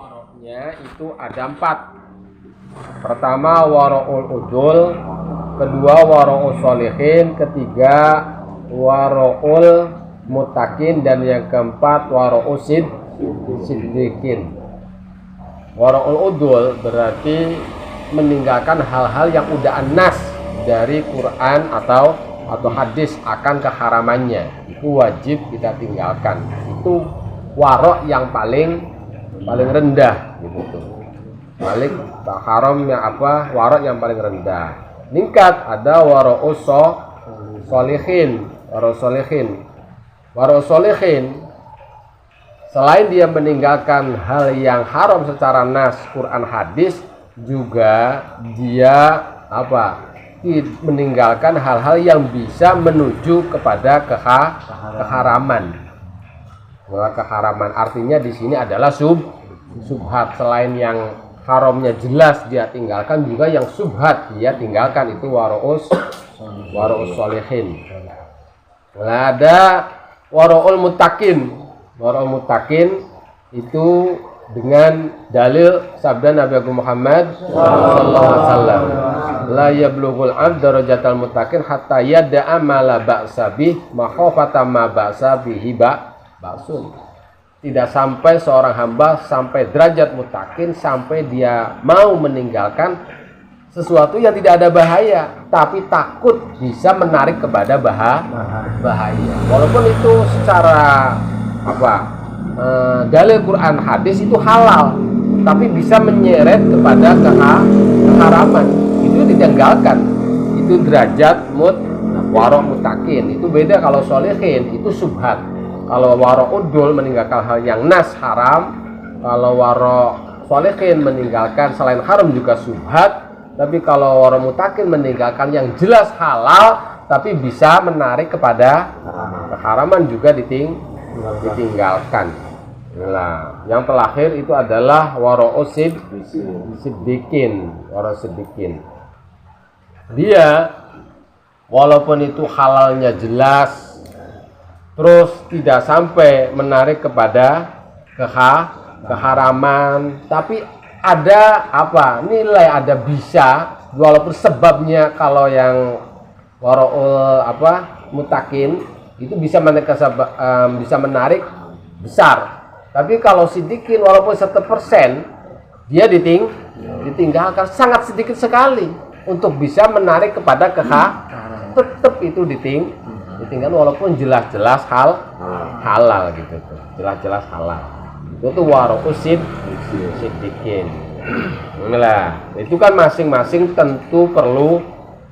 Waroknya itu ada 4. Pertama waro'ul udul, kedua waro'ul solihin, ketiga waro'ul mutakin, dan yang keempat waro'ul siddiqin. Waro'ul udul berarti meninggalkan hal-hal yang udah anas dari Quran atau hadis akan keharamannya. Itu wajib kita tinggalkan. Itu warok yang paling rendah gitu tuh. Balik haram yang warok yang paling rendah. Ningkat ada warok solihin. Warok solihin selain dia meninggalkan hal yang haram secara nas Quran hadis, juga dia meninggalkan hal-hal yang bisa menuju kepada keharaman. Keharaman artinya di sini adalah subhat. Selain yang haramnya jelas dia tinggalkan, juga yang subhat dia tinggalkan. Itu waro'us solihin. Nah, ada waro'ul mutakin. Waro'ul mutakin itu dengan dalil sabda Nabi Muhammad sallallahu alaihi wasallam, la yablughul 'abd darajatal mutakin hatta yada'a ma la ba'sa bih makhafata ma ba'sa bihi ba'sun. Tidak sampai seorang hamba sampai derajat mutakin sampai dia mau meninggalkan sesuatu yang tidak ada bahaya, tapi takut bisa menarik kepada bahaya. Walaupun itu secara dalil Quran hadis itu halal, tapi bisa menyeret kepada keharaman, itu ditinggalkan. Itu derajat warok mutakin. Itu beda kalau solihin, itu subhat. Kalau warok udul meninggalkan hal yang nas haram, kalau warok solihin meninggalkan selain haram juga subhat. Tapi kalau warok mutakin meninggalkan yang jelas halal tapi bisa menarik kepada keharaman, juga ditinggalkan. Nah, yang terakhir itu adalah warok siddiqin. Warok siddiqin, dia walaupun itu halalnya jelas, terus tidak sampai menarik kepada keharaman, tapi ada nilai, ada bisa, walaupun sebabnya kalau yang waro'ul mutakin itu bisa menarik besar. Tapi kalau siddiqin walaupun 1% dia ditinggalkan sangat sedikit sekali untuk bisa menarik kepada tetap itu ditinggal walaupun jelas-jelas halal gitu tuh. Jelas-jelas halal. Itu tuh waro'us siddiqin. Inilah. Itu kan masing-masing tentu perlu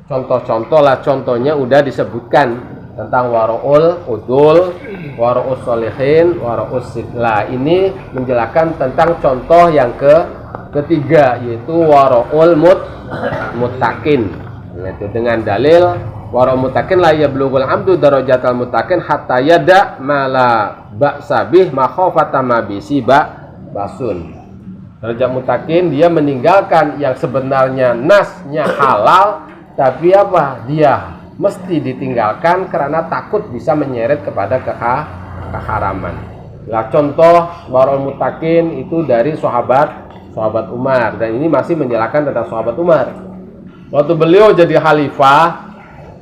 contoh-contoh lah. Contohnya udah disebutkan tentang waro'ul udul, waro'us solihin, waro'us sidlah. Ini menjelaskan tentang contoh yang ketiga, yaitu waro'ul mutakin. Itu dengan dalil waro'ul mutakin la yablughul 'abdu darajatal mutakin hatta yada ma la ba'sa bih makhafata ma bisi basun. Derajat mutakin dia meninggalkan yang sebenarnya nasnya halal, tapi dia mesti ditinggalkan karena takut bisa menyeret kepada keharaman. Nah, contoh waro'ul mutakin itu dari sahabat Umar, dan ini masih menjelaskan tentang sahabat Umar. Waktu beliau jadi khalifah,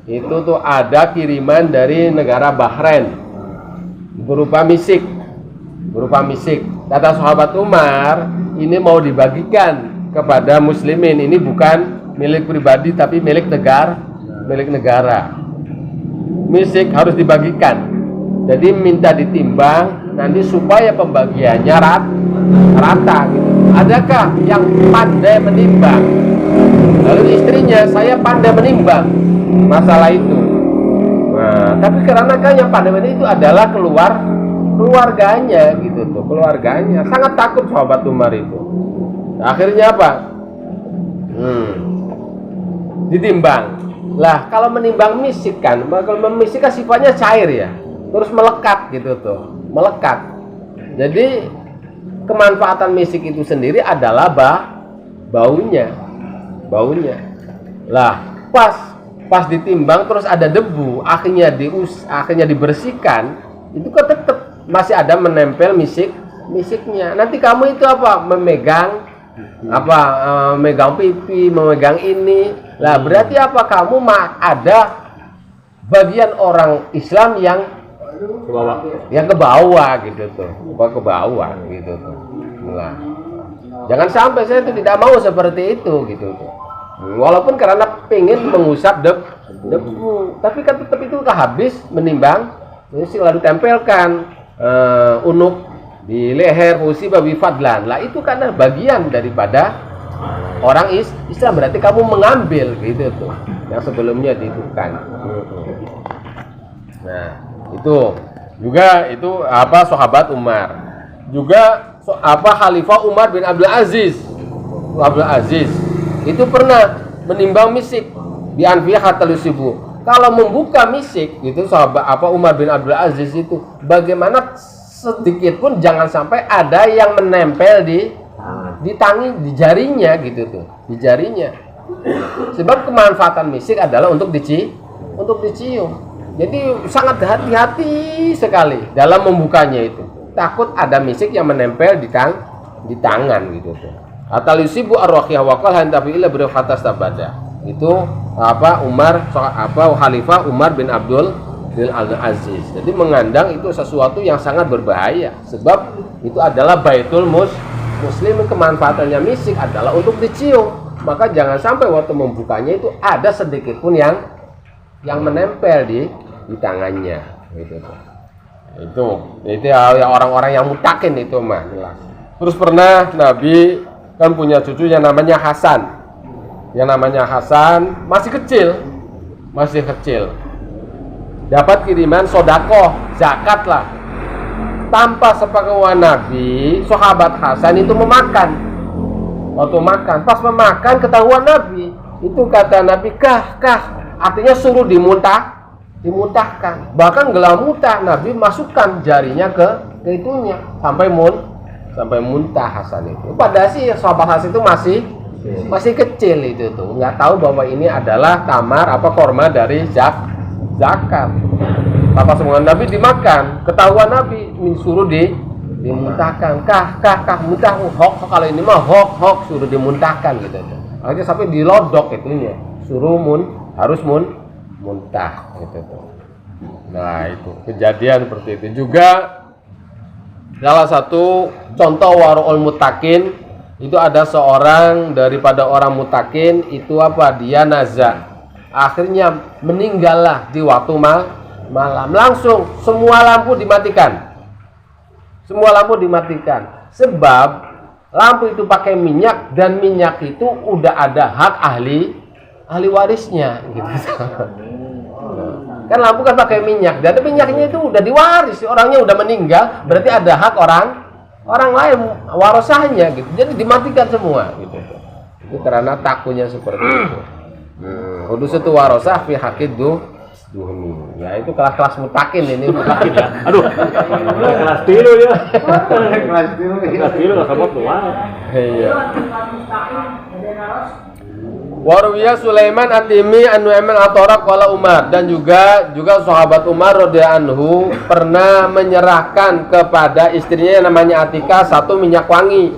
itu tuh ada kiriman dari negara Bahrain berupa misik. Kata sahabat Umar, ini mau dibagikan kepada muslimin. Ini bukan milik pribadi tapi milik negara. Misik harus dibagikan. Jadi minta ditimbang nanti supaya pembagiannya rata gitu. Adakah yang pandai menimbang? Lalu istrinya, saya pandai menimbang masalah itu. Nah, tapi karena kan yang pandai menimbang itu adalah keluarganya gitu tuh, keluarganya. Sangat takut sahabat Umar itu. Nah, akhirnya apa? Ditimbang. Lah, kalau menimbang misik kan, kalau memisik kan sifatnya cair ya, terus melekat gitu tuh, melekat. Jadi kemanfaatan misik itu sendiri adalah baunya. Lah, pas ditimbang terus ada debu, akhirnya dibersihkan, itu kan tetap masih ada menempel misik misiknya. Nanti kamu itu apa? Memegang apa? Memegang pipi, memegang ini. Lah berarti apa? Kamu ada bagian orang Islam yang ke bawah gitu tuh, ke bawah gitu tuh. Nah, jangan sampai saya itu tidak mau seperti itu gitu tuh. Walaupun karena pengen mengusap debu, tapi kan tetap itu habis menimbang. Ini lalu tempelkan unuk di leher usi babi fadlan. Lah itu karena bagian daripada orang Islam, berarti kamu mengambil gitu tuh yang sebelumnya dibukan. Nah, itu juga itu apa sahabat Umar. Juga Khalifah Umar bin Abdul Aziz. Itu pernah menimbang misik di Anfiyah Hatalusibu. Kalau membuka misik gitu sahabat Umar bin Abdul Aziz itu bagaimana sedikit pun jangan sampai ada yang menempel di tangi, di jarinya gitu tuh, di jarinya. Sebab kemanfaatan misik adalah untuk dicium. Jadi sangat hati-hati sekali dalam membukanya itu. Takut ada misik yang menempel di tangan gitu tuh. Atalusibu arwaqiyah waqal hantafi'ila berfatas tabada. Itu Khalifah Umar bin Abdul Aziz. Jadi mengandang itu sesuatu yang sangat berbahaya. Sebab itu adalah baitul muslim, kemanfaatannya misik adalah untuk dicium. Maka jangan sampai waktu membukanya itu ada sedikit pun yang menempel di tangannya gitu tuh. Itu ya orang-orang yang mutakin itu mah jelas. Terus pernah Nabi kan punya cucu yang namanya Hasan. Masih kecil. Dapat kiriman sodako, zakat lah. Tanpa sepengetahuan Nabi, sahabat Hasan itu memakan. Waktu makan, pas memakan ketahuan Nabi. Itu kata Nabi, kah, artinya suruh dimuntahkan. Bahkan gelam muntah, Nabi masukkan jarinya ke itunya sampai muntah Hasan itu. Padahal sih sahabat Hasan itu masih kecil itu tuh, nggak tahu bahwa ini adalah tamar korma dari zakat. Apa semua Nabi dimakan, ketahuan Nabi suruh dimuntahkan. Kah muntah hok kalau ini mah hok suruh dimuntahkan gitu tuh. Akhirnya sampai dilodok itunya, suruh harus muntah gitu tuh. Nah itu kejadian seperti itu juga. Salah satu contoh waro'ul mutakin itu ada seorang daripada orang mutakin itu dia nazar. Akhirnya meninggallah di waktu malam. Langsung semua lampu dimatikan. Sebab lampu itu pakai minyak dan minyak itu udah ada hak ahli warisnya gitu. Kan lampu kan pakai minyak, dan minyaknya itu udah diwaris, orangnya udah meninggal, berarti ada hak orang lain warasahnya gitu. Jadi dimatikan semua gitu. Itu karena takutnya seperti itu. Kudus itu warasah fi haqid duhmi. Ya itu kelas-kelas mutakin ini mutakin ya. Aduh. Kelas tilu ya. Kelas tilu enggak sabot doang. Iya. Warwiya Sulaiman Atimi An-Nu'man At-Taraq qala Umar, dan juga sahabat Umar radhiyallahu anhu pernah menyerahkan kepada istrinya yang namanya Atika satu minyak wangi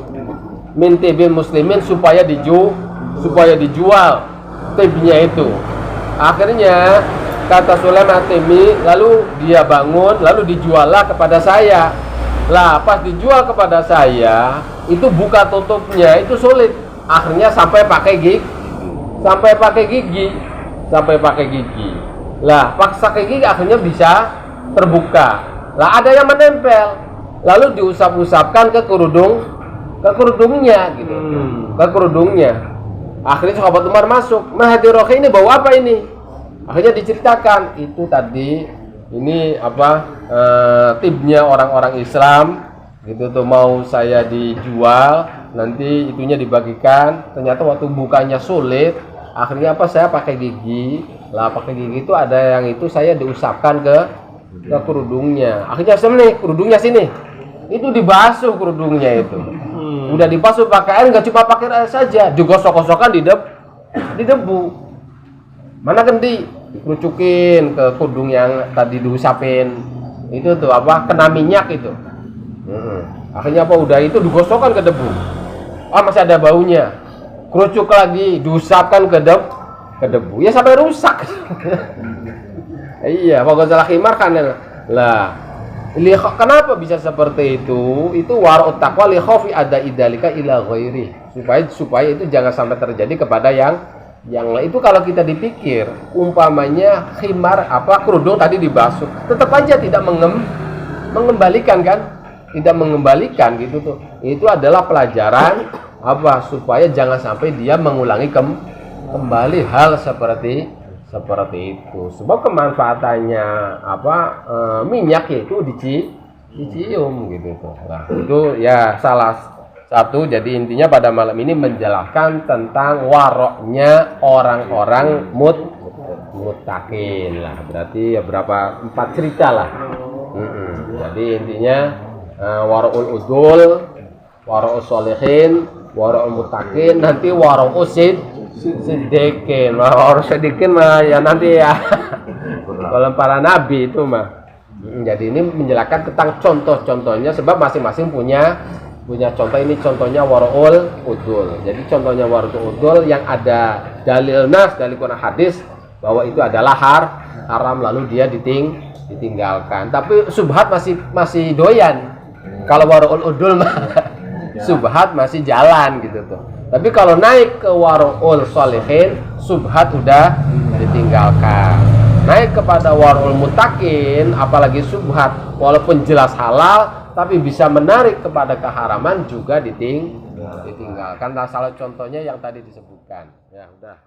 min tibil muslimin supaya dijual tibnya itu. Akhirnya kata Sulaiman Atimi, lalu dia bangun lalu dijuallah kepada saya. Lah pas dijual kepada saya itu buka tutupnya itu sulit. Akhirnya sampai pakai gigi. Lah, paksa gigi akhirnya bisa terbuka. Lah, ada yang menempel. Lalu diusap-usapkan ke kerudungnya gitu. Ke kerudungnya. Akhirnya sahabat Umar masuk. Mahadirohi ini bawa apa ini? Akhirnya diceritakan itu tadi ini tibnya orang-orang Islam gitu tuh, mau saya dijual, nanti itunya dibagikan. Ternyata waktu bukanya sulit. Akhirnya saya pakai gigi. Lah pakai gigi itu ada yang itu saya diusapkan ke kerudungnya. Akhirnya kerudungnya sini. Itu dibasuh kerudungnya itu. Udah dibasuh pakai air, enggak cuma pakai air saja, digosok-gosokkan di debu. Mana kendi? Dikerucukin ke kerudung yang tadi diusapin. Itu tuh kena minyak itu. Akhirnya apa, udah itu digosokkan ke debu, masih ada baunya, kerucuk lagi, diusapkan ke debu, ya sampai rusak. Iya, pokoknya salah khimar kan lah. Kenapa bisa seperti itu? Itu wara'ut taqwa li khaufi ada idalika ila ghairi, supaya itu jangan sampai terjadi kepada yang lain. Itu kalau kita dipikir umpamanya khimar kerudung tadi dibasuh, tetap aja tidak mengembalikan kan? Tidak mengembalikan gitu tuh. Itu adalah pelajaran supaya jangan sampai dia mengulangi kembali hal seperti itu. Sebab kemanfaatannya minyak itu dicium gitu tuh. Nah, itu ya salah satu. Jadi intinya pada malam ini menjelaskan tentang waroknya orang-orang muttaqin lah. Berarti ya berapa 4 cerita lah. Jadi intinya wara'ul udul, wara'ul sholihin, wara'ul muttaqin, nanti wara'ul siddiqin. Wara'ul siddiqin ya nanti ya kalau para nabi itu mah. Jadi ini menjelaskan tentang contoh-contohnya, sebab masing-masing punya contoh. Ini contohnya wara'ul udul. Jadi contohnya wara'ul udul yang ada dalil nas, dalil Quran hadis bahwa itu adalah haram, lalu dia ditinggalkan. Tapi subhat masih doyan. Kalau wara'ul udul mah subhat masih jalan gitu tuh. Tapi kalau naik ke wara'ul sholihin, subhat udah ditinggalkan. Naik kepada wara'ul muttaqin, apalagi subhat walaupun jelas halal tapi bisa menarik kepada keharaman juga ditinggalkan. Nah, salah contohnya yang tadi disebutkan. Ya udah.